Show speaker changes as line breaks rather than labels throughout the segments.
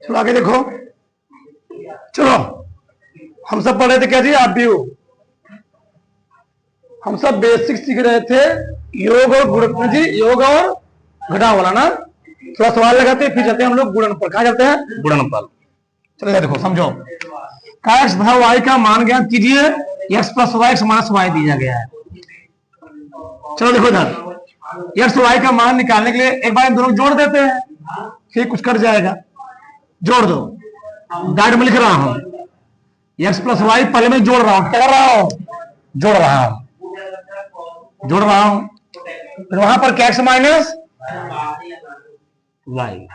चलो आगे देखो। चलो हम सब पढ़ रहे थे क्या जी, आव्यूह। हम सब बेसिक सीख रहे थे योग और गुणन जी, योग और घटाव वाला ना। थोड़ा सवाल लगाते हैं फिर चलते हैं हम लोग गुणनफल। कहाँ चलते हैं? गुणनफल। चलो देखो समझो। x तथा y का मान ज्ञात कीजिए। x plus y x minus y दिया गया है। चलो देखो इधर x y का मान निकालने के लिए एक बार इन दोनों जोड़ देते हैं, फिर कुछ कट जाएगा। जोड़ दो। गाइड में लिख रहा हूं x प्लस वाई, पहले मैं जोड़ रहा हूं। क्या कर रहा हूं? जोड़ रहा हूं। फिर वहां पर क्या x माइनस वाई।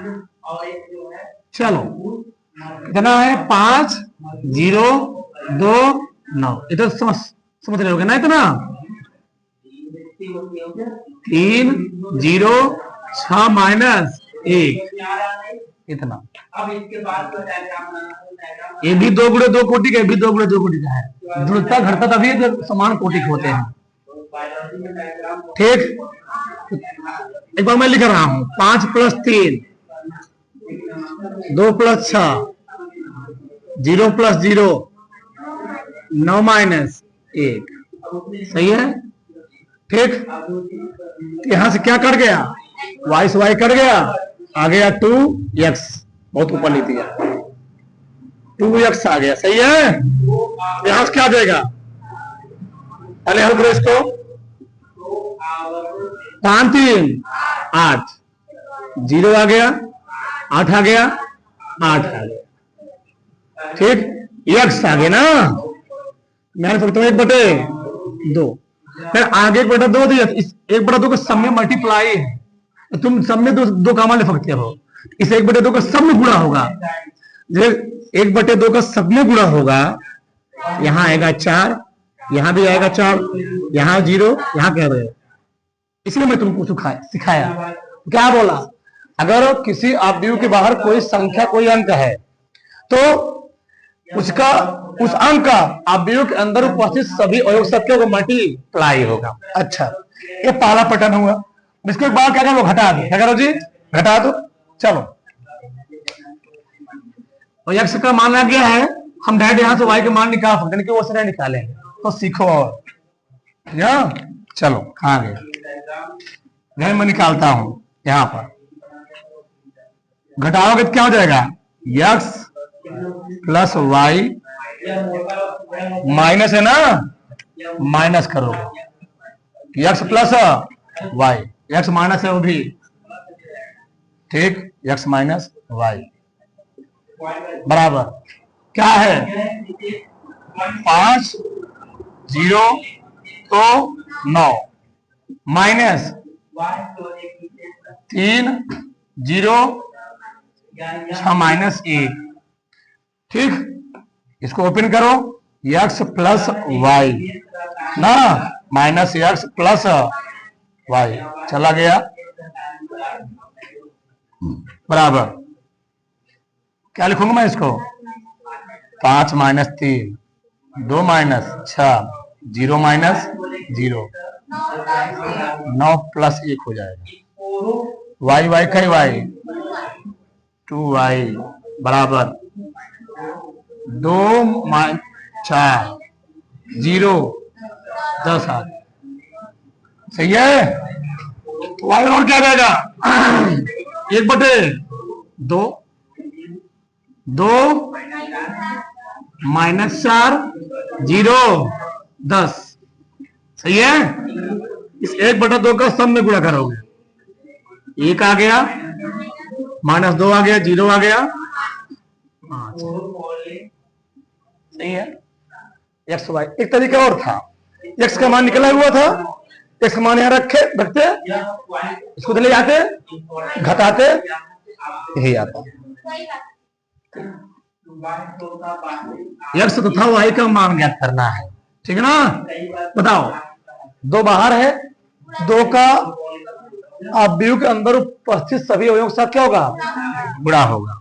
चलो कितना है? 5 0 2 9। इधर समझ रहे होगे ना इतना। 3 0 6 माइनस 1 इतना। ये भी 2 गुणे 2 कोटि का, ये भी 2 गुणे 2 कोटि का है। जुड़ता घटता तभी समान कोटि के होते हैं। ठीक, एक बार मैं लिख रहा हूं 5 प्लस 3 2 प्लस 6 0 प्लस 0 9 माइनस 1। सही है। ठीक, यहां से क्या कट गया? y से y कट गया, आ गया 2x। बहुत ऊपर नहीं दिया, 2x आ गया। सही है। यहां से क्या आ जाएगा? पहले हल करो इसको। 5 3 8 0 आ गया, 8 आ गया, 8 आ गया। ठीक, x आ गया ना। मैंने सोचता हूं 1/2। फिर आगे 1/2 दिया, इस 1/2 का सब में मल्टीप्लाई है। तुम सब में दो कामा ले सकते हो। इस 1/2 का सब में गुणा होगा। जब 1/2 का सब में गुणा होगा, यहां आएगा 4, यहां भी आएगा 4, यहां 0, यहां क्या रहेगा। इसलिए मैं तुमको सिखाया। क्या बोला? अगर किसी आव्यूह के बाहर कोई संख्या, कोई अंक है, तो उसका उस अंक का आव्यूह के अंदर उपस्थित सभी अवयव संख्या को मल्टीप्लाई होगा। अच्छा, ये पहला पैटर्न हुआ। इसके बाद क्या करो? घटा दो। क्या करो जी? घटा दो। चलो, और x का मान आ गया है, हम डायरेक्ट यहां से y के मान निकाल सकते हैं, वो से नहीं निकालेंगे। तो सीखो। और चलो कहां गए? मैं निकालता हूं यहां पर। घटाओगे तो क्या हो जाएगा? x प्लस वाई माइनस है ना, माइनस करोगे x plus y, x minus है वो भी। ठीक, x माइनस वाई बराबर क्या है? 5 0 तो 9 माइनस 3 0 6 माइनस 1। ठीक, इसको ओपन करो। x प्लस वाई ना, माइनस x प्लस वाई चला गया, बराबर क्या लिखूंगा मैं इसको? 5 माइनस 3 2 माइनस 6 0 माइनस 0 9 प्लस 1 हो जाएगा। वाई वाई कई वाई 2y बराबर 2 4 0 10 आ गया। सही है। वाई और क्या जाएगा? 1/2 2 माइनस 4 0 10। सही है। इस 1/2 का सब में गुणा करोगे, 1 आ गया, माइनस 2 आ गया, 0 आ गया, 5। सही है। एक्स वाई एक तरीका और था। एक्स का मान निकला हुआ था, एक्स का मान यहां रखते, इसको ले जाते, घटाते, यही आता। एक्स तथा वाई का मान ज्ञात करना है। ठीक है ना। बताओ, 2 बाहर है, 2 का आव्यूह के अंदर उपस्थित सभी अवयवों के साथ क्या होगा? गुणा होगा।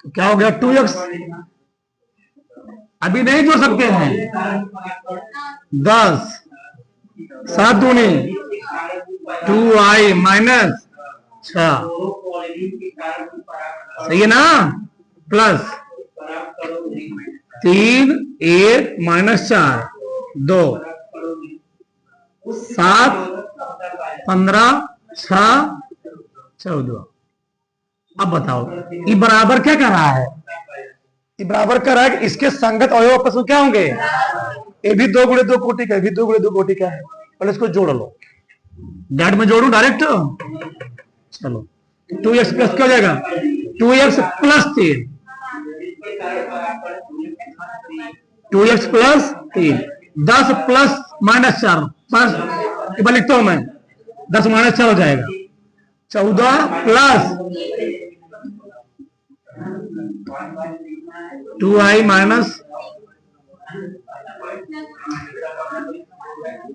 तो क्या हो गया? 2x। अभी नहीं जोड़ सकते हैं। 10 7 दूनी 2y माइनस 6। सही है ना। Plus 3, 1 minus 4, 2, 7, 15, 6, 14। अब बताओ ये बराबर क्या कर रहा है? ये बराबर कर रहा है कि इसके संगत अवयव आपस में क्या होंगे? ये भी 2 गुणे 2 कोटि का, ये भी 2 गुणे 2 कोटि का है। पहले इसको जोड़ लो। डैट में जोड़ू डायरेक्ट? चलो 2x प्लस क्या हो जाएगा? 2x plus 3, 2x plus 3, 10 plus minus 4, 5 लिखता हूं मैं, 10 माइनस 4 हो जाएगा 14 प्लस 2i माइनस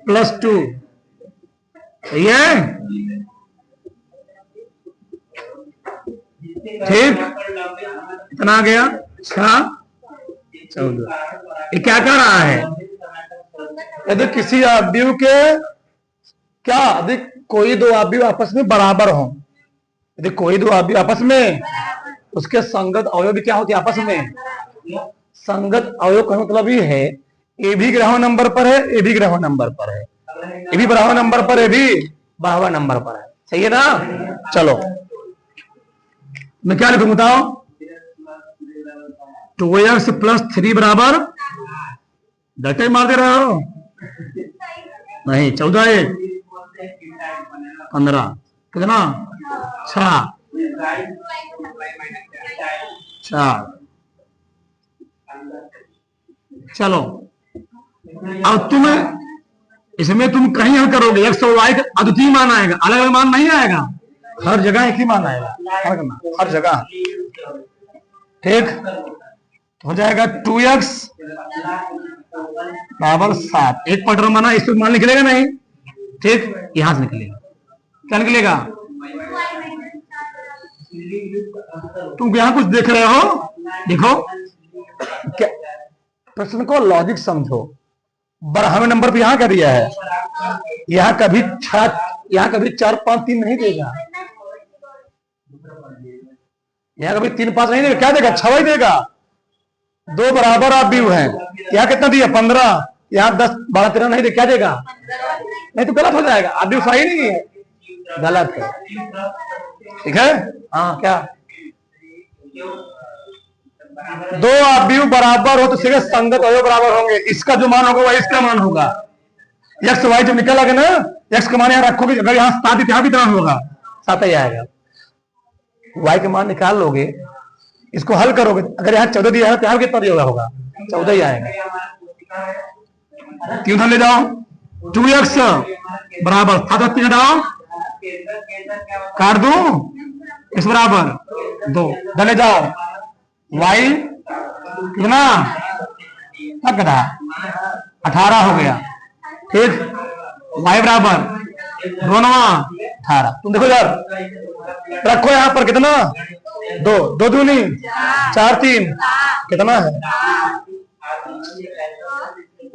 प्लस 2। सही है? ठीक, इतना आ गया 6, 14। ये क्या कर रहा है? यदि किसी अवयव के क्या यदि कोई दो अवयव आपस में बराबर हो, यदि कोई दो अवयव आपस में, उसके संगत अवयव भी क्या होते हैं आपस में? संगत अवयव का मतलब ये है ए भी ग्राह नंबर पर है, ए भी ग्राह नंबर पर है, ए भी बराबर नंबर पर, ए भी बराबर नंबर पर है। सही है ना? चलो मैं क्या लिखूं बताओ? 2x प्लस 3 बराबर, डटे मार दे रहे हो? नहीं, 14 1 15, कितना? 6, 4। चलो अब तुम्हें इसमें तुम कहीं हल करोगे, x और y का अद्वितीय मान आएगा, अलग अलग मान नहीं आएगा, हर जगह एक ही मान आएगा, हर जगह। ठीक, हो जाएगा 2x बराबर 7। एक पटर माना, इस पर मान निकलेगा नहीं? ठीक, यहां से निकलेगा। क्या निकलेगा? तुम यहां कुछ देख रहे हो? देखो क्या, प्रश्न को लॉजिक समझो। बराबर नंबर पे यहां क्या दिया है? यहां कभी 6, यहां कभी 4 5 3 नहीं देगा, यहां कभी 3 5 नहीं देगा। क्या देगा? 6 ही देगा। 2 बराबर अवयव हैं, यहां कितना दिया? 15, यहां 10 12 13 नहीं दे, क्या देगा? नहीं तो गलत हो जाएगा, अवयव सही नहीं है, गलत है। ठीक है? हाँ, क्या 2 अवयव बराबर हो तो सीधे संगत अवयव बराबर होंगे। इसका जो मान होगा वही इसका मान होगा। एक्स वाई जब निकल आगे ना, एक्स का मान यहां रखोगे, अगर यहां 7 यहां भी तरह होगा, 7 ही आएगा। वाई का मान निकाल लोगे, इसको हल करोगे, अगर यहाँ 14 दिया है तो यहाँ कितना दिया होगा? 14 ही आएगा। क्यों ले जाओ? 2x बराबर 7 3 हटाओ, काट दू, इस बराबर 2 ले जाओ, y कितना? 18 हो गया। ठीक, y बराबर 2 9 18। तुम देखो यार, रखो यहां पर कितना? 2 2 दूनी 4 3, कितना है?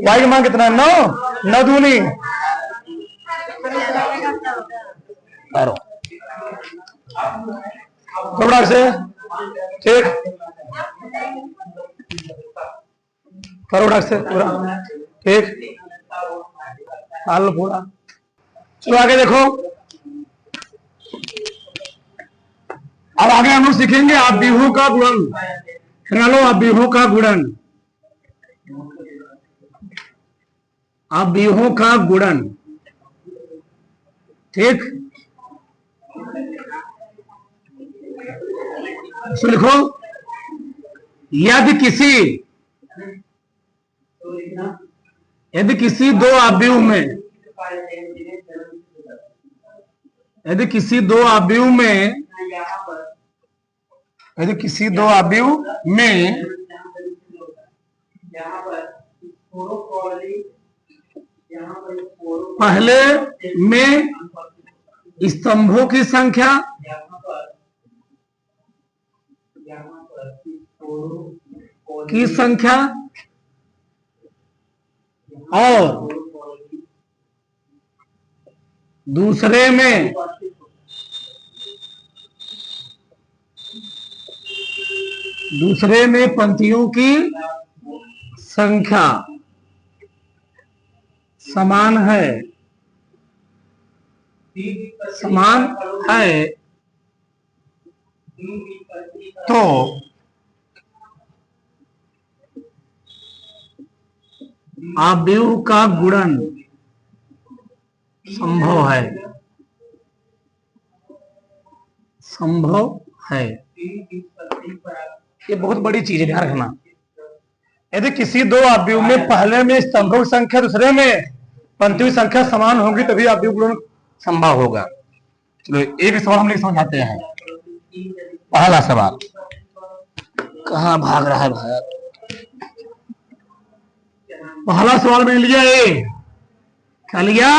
y का मान कितना है? 9 9 दूनी करो थोड़ा से। ठीक, करो से पूरा। ठीक, पूरा। चलो आगे देखो, अब आगे हम लोग सीखेंगे अवयवों का गुणन। ख्यालो अवयवों का गुणन, अवयवों का गुणन। ठीक, इसमें लिखो यदि किसी दो अवयव में, यदि किसी दो अवयव में, यदि किसी दो अवयव में पहले में स्तंभों की संख्या और दूसरे दूसरे में पंक्तियों की संख्या समान है, समान है तो अवयव का गुणन संभव है, संभव है। ये बहुत बड़ी चीज है, ध्यान रखना। यदि किसी दो अवयव में पहले में स्तंभों की संख्या दूसरे में पंक्तियों की संख्या समान होगी तभी अवयव गुणन संभव होगा। चलो एक सवाल हम लोग समझाते हैं। पहला सवाल, कहां भाग रहा है भाई? पहला सवाल मैंने लिया ए, क्या लिया?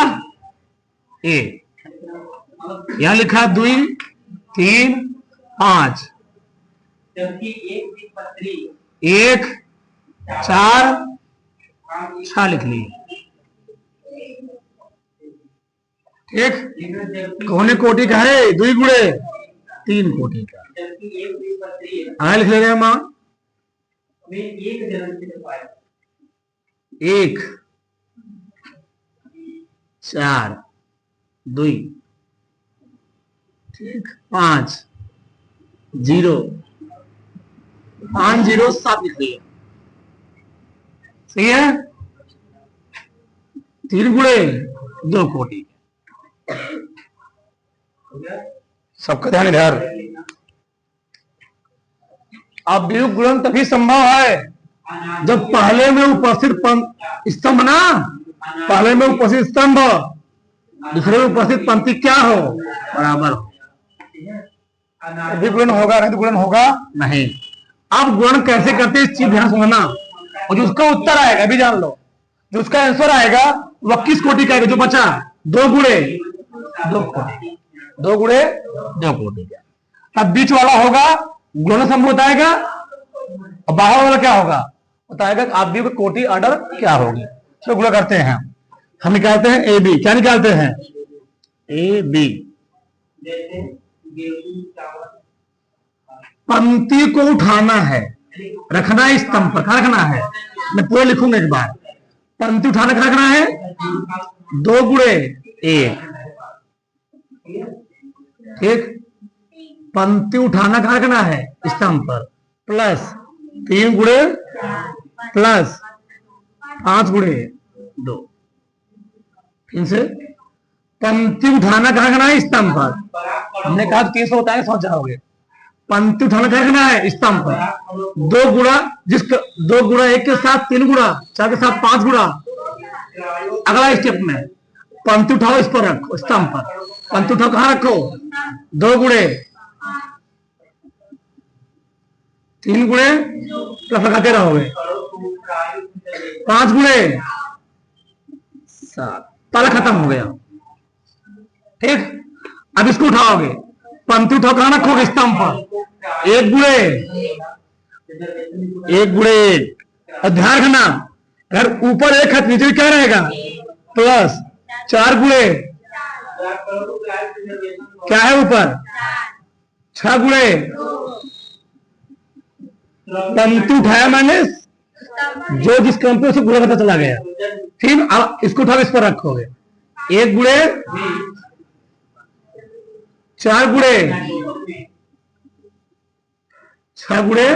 ए। यहां लिखा 2 3 5, 1 4 6 लिख लिए। ठीक, कौने कोटि का है? 2 गुणे 3 कोटि का। आगे लिख ले रहे हैं मां 1 4 2, ठीक, 5 0 5 0 7 लिख लिया। सही है। 3 गुणे 2 कोटि। सबका ध्यान इधर। अवयव गुणन तभी संभव है जब पहले में उपस्थित स्तंभ ना, पहले में उपस्थित स्तंभ दूसरे में उपस्थित पंक्ति क्या हो? बराबर हो। अभी गुणन होगा, नहीं तो गुणन होगा नहीं। अब गुणन कैसे करते हैं इस चीज ध्यान समझना। और जो उसका उत्तर आएगा अभी जान लो, जो उसका आंसर आएगा वह किस कोटि का आएगा? जो बचा 2 गुणे 2 कोटि, 2 गुणे 2 कोटि का। अब बीच वाला होगा गुणन संभव बताएगा और बाहर वाला क्या होगा? बताएगा अवयव की कोटि ऑर्डर क्या होगी। तो गुणा करते हैं हम, निकालते हैं ए बी। क्या निकालते हैं? A B. पंक्ति को उठाना है, रखना है स्तंभ पर। क्या रखना है? मैं पूरा लिखूंगा एक बार। पंक्ति उठाना क्या रखना है? 2 गुणे 1, ठीक। पंक्ति उठाना क्या रखना है? स्तंभ पर। प्लस 3 गुणे प्लस 5 गुणे 2। फिर से पंक्ति उठाना क्या रखना है? स्तंभ पर। हमने कहा 300 होता है, समझ जाओगे। पंक्ति उठाना क्या रखना है? स्तंभ पर। 2 गुणा, जिसका 2 गुणा 1 के साथ 3 गुणा, 4 के साथ 5 गुणा। अगला स्टेप में पंक्ति उठाओ, इस पर रखो, स्तंभ पर। पंक्ति उठाओ कहां रखो? 2 गुणे 3 गुणे प्लस लगाते रहोगे, 5 गुणे 7। ताला खत्म हो गया, ठीक। अब इसको उठाओगे, पंक्ति उठाओ कहां रखोगे? स्तंभ पर। 1 गुणे 1 गुणे 1। और ध्यान रखना, अगर ऊपर 1 है नीचे क्या रहेगा? प्लस 4 गुणे क्या है ऊपर? 6 गुणे। पंक्ति उठाया मैंने, जो जिस क्रम पे उसे गुणा करता चला गया। फिर इसको उठा इस पर रखोगे। 1 गुणे 4 गुणे 6 गुणे।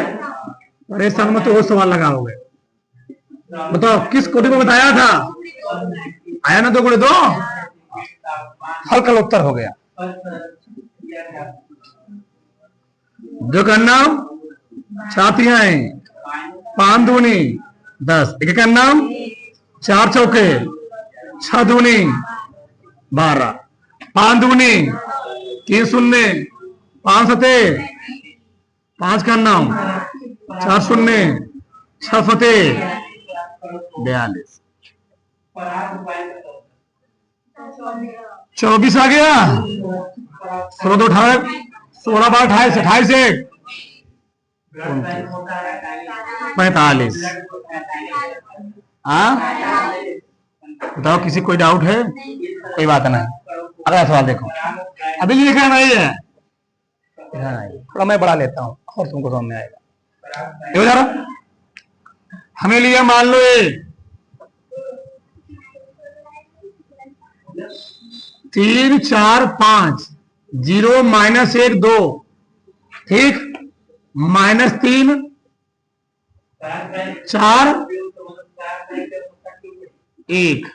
परेशान मत हो, सवाल लगाओगे। बताओ किस कोटि में बताया था? आया ना 2 गुणे 2? हल का उत्तर हो गया। जो करना 4 तिहाई 5 दूनी 10, एक का नाम 4 चौके 6 दूनी 12, 5 दूनी 3 शून्य 5 सते 5 का नाम 4 शून्य 6 फते 42। 24 आ गया। 16 2 18, 16 12 28, 28 1 45। बताओ किसी कोई डाउट है? कोई बात नहीं। अगला सवाल देखो, अभी लिखा नहीं है, थोड़ा मैं बढ़ा लेता हूँ और तुमको समझ में आएगा। ये बता रहा हमें लिया मान लो ये 3 4 5 0 -1 2 ठीक -3 4 1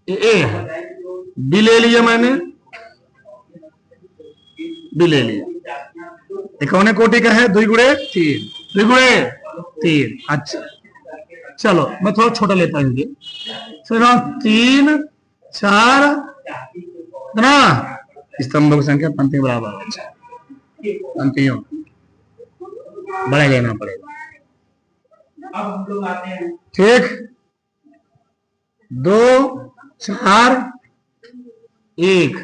ए बी ले लिया मैंने बी ले लिया कौन कोटि का है 2 गुणे 3 2 गुणे 3 अच्छा चलो मैं थोड़ा छोटा लेता हूँ ये 3 4 ना स्तंभों की संख्या पंक्तियों बराबर है पंक्तियों बड़ा लेना पड़ेगा अब हम लोग आते हैं ठीक 2 4 1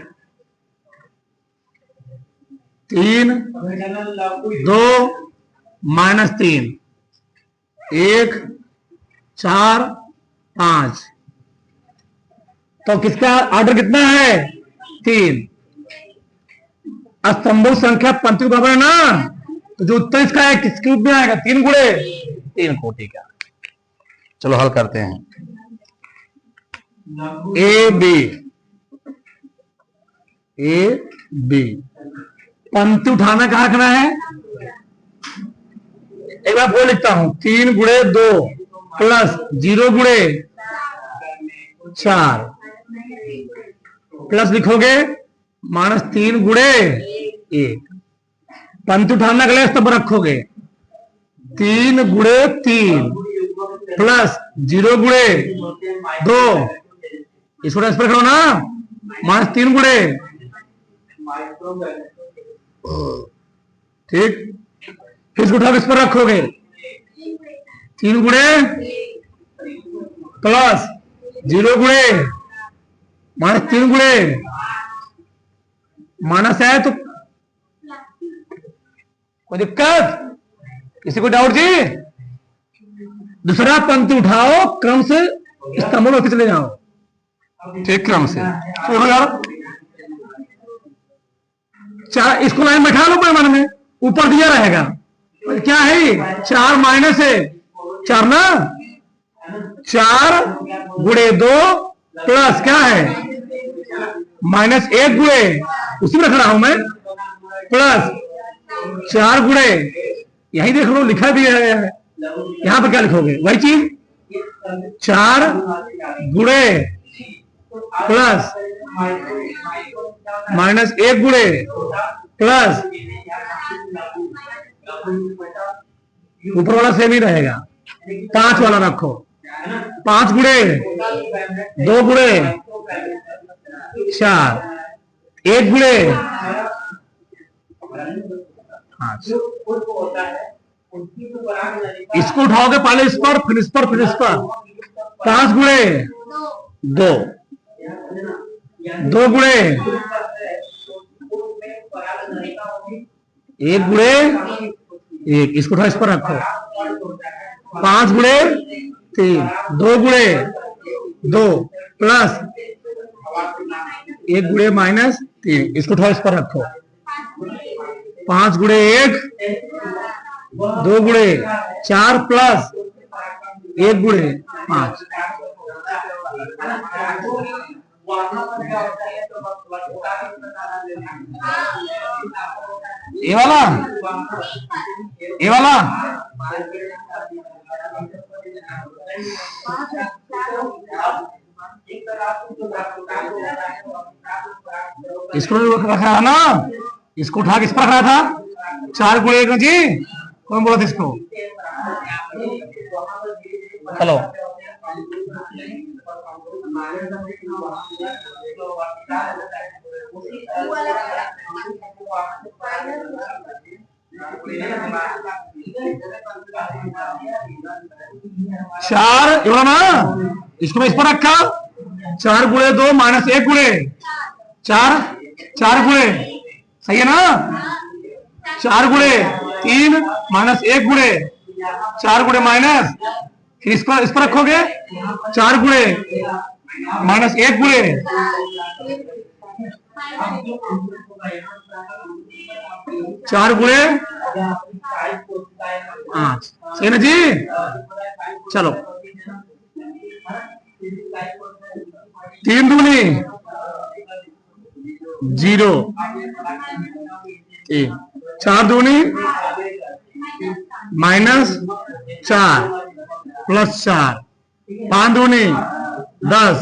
3 2 -3 1 4 5 तो किसका ऑर्डर कितना है 3 स्तंभों संख्या पंक्ति बराबर है ना तो जो उत्तर इसका है किसके रूप में आएगा 3 गुणे 3 कोटि का चलो हल करते हैं ए बी पंक्ति उठाना कहां रखना है एक बार वो लिखता हूं 3 गुणे 2 प्लस 0 गुणे 4 प्लस लिखोगे -3 गुणे 1 पंक्ति उठाना के लिए स्तंभ रखोगे 3 गुणे 3 प्लस 0 गुणे 2 इसको ट्रांसफर करो ना -3 गुणे ठीक फिर इसको उठा किस पर रखोगे 3 गुणे प्लस 0 गुणे -3 गुणे माइनस है तो कोई दिक्कत किसी को डाउट जी दूसरा पंक्ति उठाओ क्रम से स्तंभों में चले जाओ ठीक क्रम से तो यार चार इसको लाइन बैठा लो पैमाने में ऊपर दिया रहेगा क्या है 4 माइनस है 4 ना 4 गुणे 2 प्लस क्या है -1 गुणे उसी में रख रहा हूं मैं प्लस 4 गुणे यही देख लो लिखा भी है यहां पर क्या लिखोगे वही चीज 4 गुणे प्लस -1 गुणे प्लस ऊपर वाला सेम ही रहेगा 5 वाला रखो 5 गुणे 2 गुणे 4 1 गुणे 5 इसको उठाओगे पहले इस पर फिर इस पर फिर इस पर 5 गुणे 2 2 गुणे 1 गुणे 1 इसको उठाओ इस पर रखो 5 गुणे 3 2 गुणे 2 प्लस 1 गुणे -3 इसको उठाओ इस पर रखो 5 गुणे 1 2 गुणे 4 प्लस 1 गुणे 5 ये वाला इसको रखा है ना इसको उठा किस पर रखा था 4 गुणे 1 जी कौन बोला था इसको हेलो चार ना इसको मैं इस पर रखा 4 गुणे 2 -1 गुणे 4 गुणे सही है ना 4 गुणे 3 -1 गुणे 4 गुणे माइनस फिर इस पर रखोगे 4 गुणे -1 गुणे 4 गुणे 8, सही ना जी। चलो 3 दूनी 0, 4 दूनी -4 +4, 5 दूनी 10,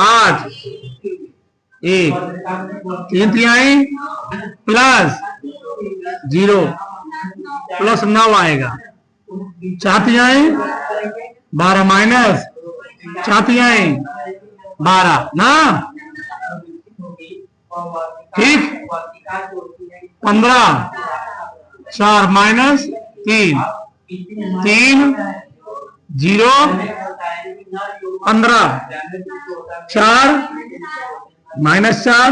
8, 1, 3 तिहाई +0 +9 आएगा, 4 तिहाई 12 -4 तिहाई 12 ना, ठीक। 15, 4 -3, 3 0 15, 4 -4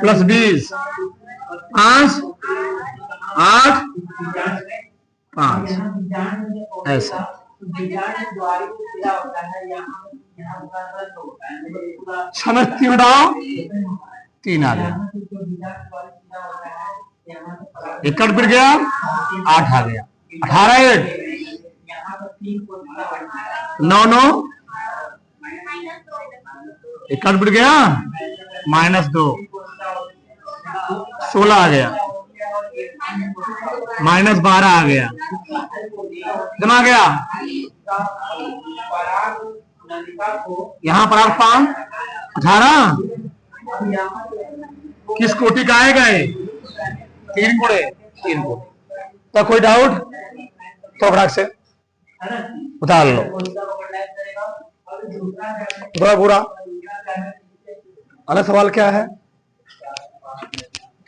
+20, 5 8 5, ऐसा। छमस्ती हटाओ 3 आ गया, 1 कट फिर गया 8 आ गया, 18 1 9 9 1 कट फिर गया -2 16 आ गया, -12 आ गया, कितना आ गया यहाँ पर 18 किस कोटि का आएगा ये 3 गुणे 3 कोटि। तो कोई डाउट तो फटाक से उतार लो, थोड़ा पूरा। अगला सवाल क्या है,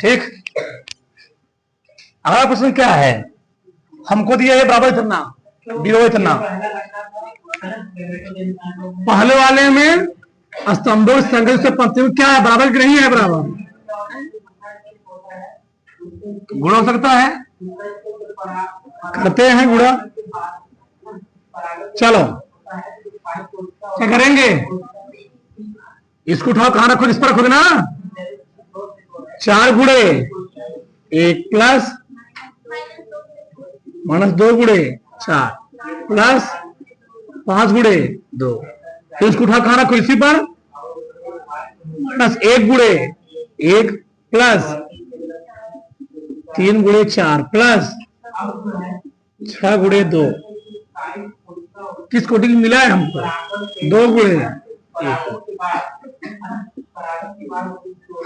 ठीक। अगला प्रश्न क्या है, हमको दिया है बराबर इतना, बिरो इतना। पहले वाले में स्तंभों संघर्ष से पंक्तियों क्या है, बराबर की नहीं है, बराबर गुणा हो सकता है, करते हैं गुणा। चलो क्या करेंगे, इसको उठाओ, कहां रखो, इस पर रखोगे ना। 4 गुणे 1 प्लस -2 गुणे 4 प्लस 5 गुणे 2, फिर इसको उठाओ, कहां रखो, इसी पर। -1 गुणे 1 प्लस 3 गुणे 4 प्लस 6 गुणे 2, किस कोटि में मिला है हमको, 2 गुणे 1।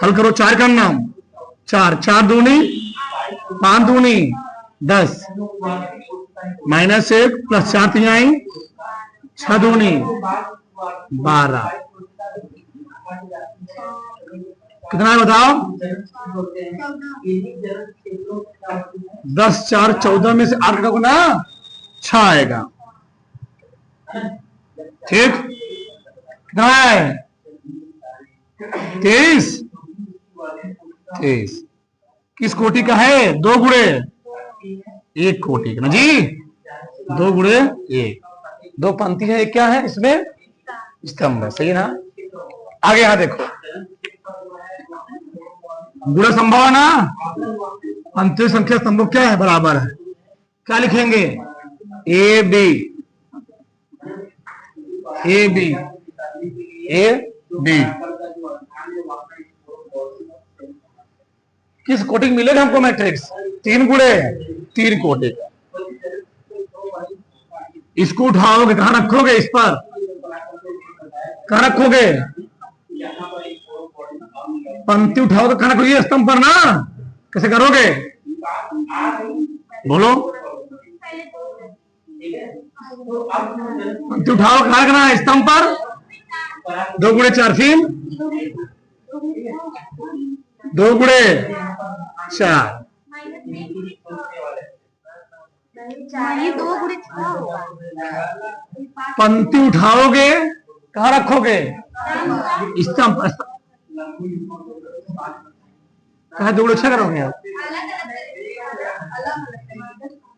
हल करो, 4 का नाम 4 4 दूनी 5 दूनी 10 -1 + 4 तिहाई 6 दूनी 12, कितना है बताओ। 10 4 14 में से 8 का गुना 6 आएगा, ठीक। कितना है 23 23, किस कोटि का है, 2 गुणे 1 कोटि का ना जी, 2 गुणे 1, 2 पंक्ति है, एक क्या है इसमें स्तंभ है, सही ना। आगे यहां देखो, गुण संभावना पंक्ति संख्या स्तंभ क्या है, बराबर है, क्या लिखेंगे, A B A B A B. किस कोटि मिलेगा हमको मैट्रिक्स, 3 गुणे 3 कोटि। इसको उठाओगे, कहां रखोगे, इस पर, कहां रखोगे, पंक्ति उठाओगे, कहां रखोगे, स्तंभ पर ना। कैसे करोगे, बोलो, पंक्ति उठाओ, कहां रखना है, स्तंभ पर। 2 गुणे 4 फिर 2 गुणे 4, पंक्ति उठाओगे, कहां रखोगे, स्तंभ पर। कहा 2 गुणे 6 करोगे आप,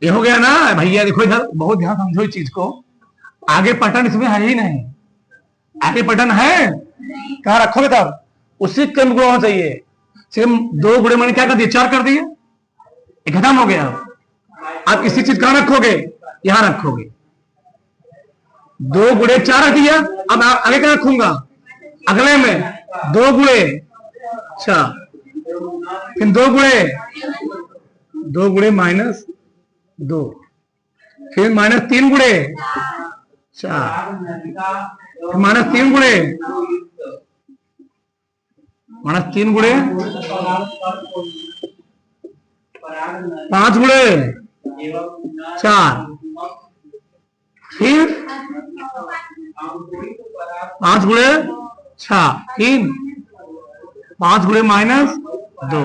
ये हो गया ना भैया। देखो इधर बहुत ध्यान समझो इस चीज को, आगे पैटर्न इसमें है ही नहीं, आगे पैटर्न है, कहां रखोगे तब उसी क्रम को होना चाहिए। सिर्फ 2 गुणे मैंने क्या कर दिया, 4 कर दिए, ये खत्म हो गया। आप इसी चीज कहां रखोगे, यहां रखोगे। 2 गुणे 4 रख दिया, अब आगे क्या रखूंगा, अगले में 2 गुणे 4, फिर 2 गुणे -2, फिर -3 गुणे 4, -3 गुणे 5 गुणे 4, फिर 5 गुणे 6, फिर 5 गुणे -2,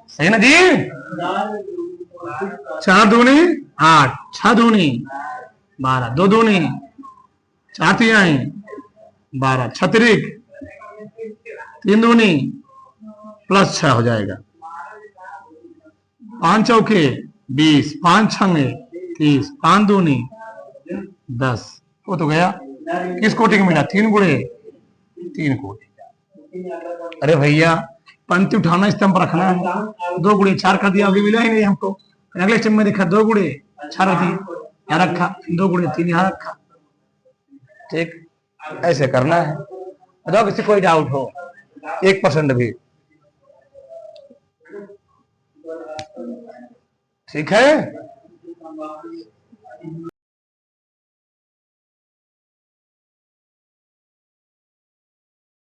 सही ना जी। 4 दूनी 8, 6 दूनी 12, 2 दूनी 4 तिहाई 12, 6 तिरिक 3 दूनी +6 हो जाएगा। 5 चौके 20, 5 छंगे 30, 5 दूनी 10, वो तो गया। किस कोटि का मिला, 3 गुणे 3 कोटि। अरे भैया पंक्ति उठाना, स्तंभ रखना है। 2 गुणे 4 कर दिया, अभी मिला ही नहीं हमको। अगले स्टेप में देखा 2 गुणे 4 रखी, यहाँ रखा, 2 गुणे 3 यहाँ रखा। ठीक, ऐसे करना है। बताओ किसी कोई डाउट हो, 1% भी। ठीक है।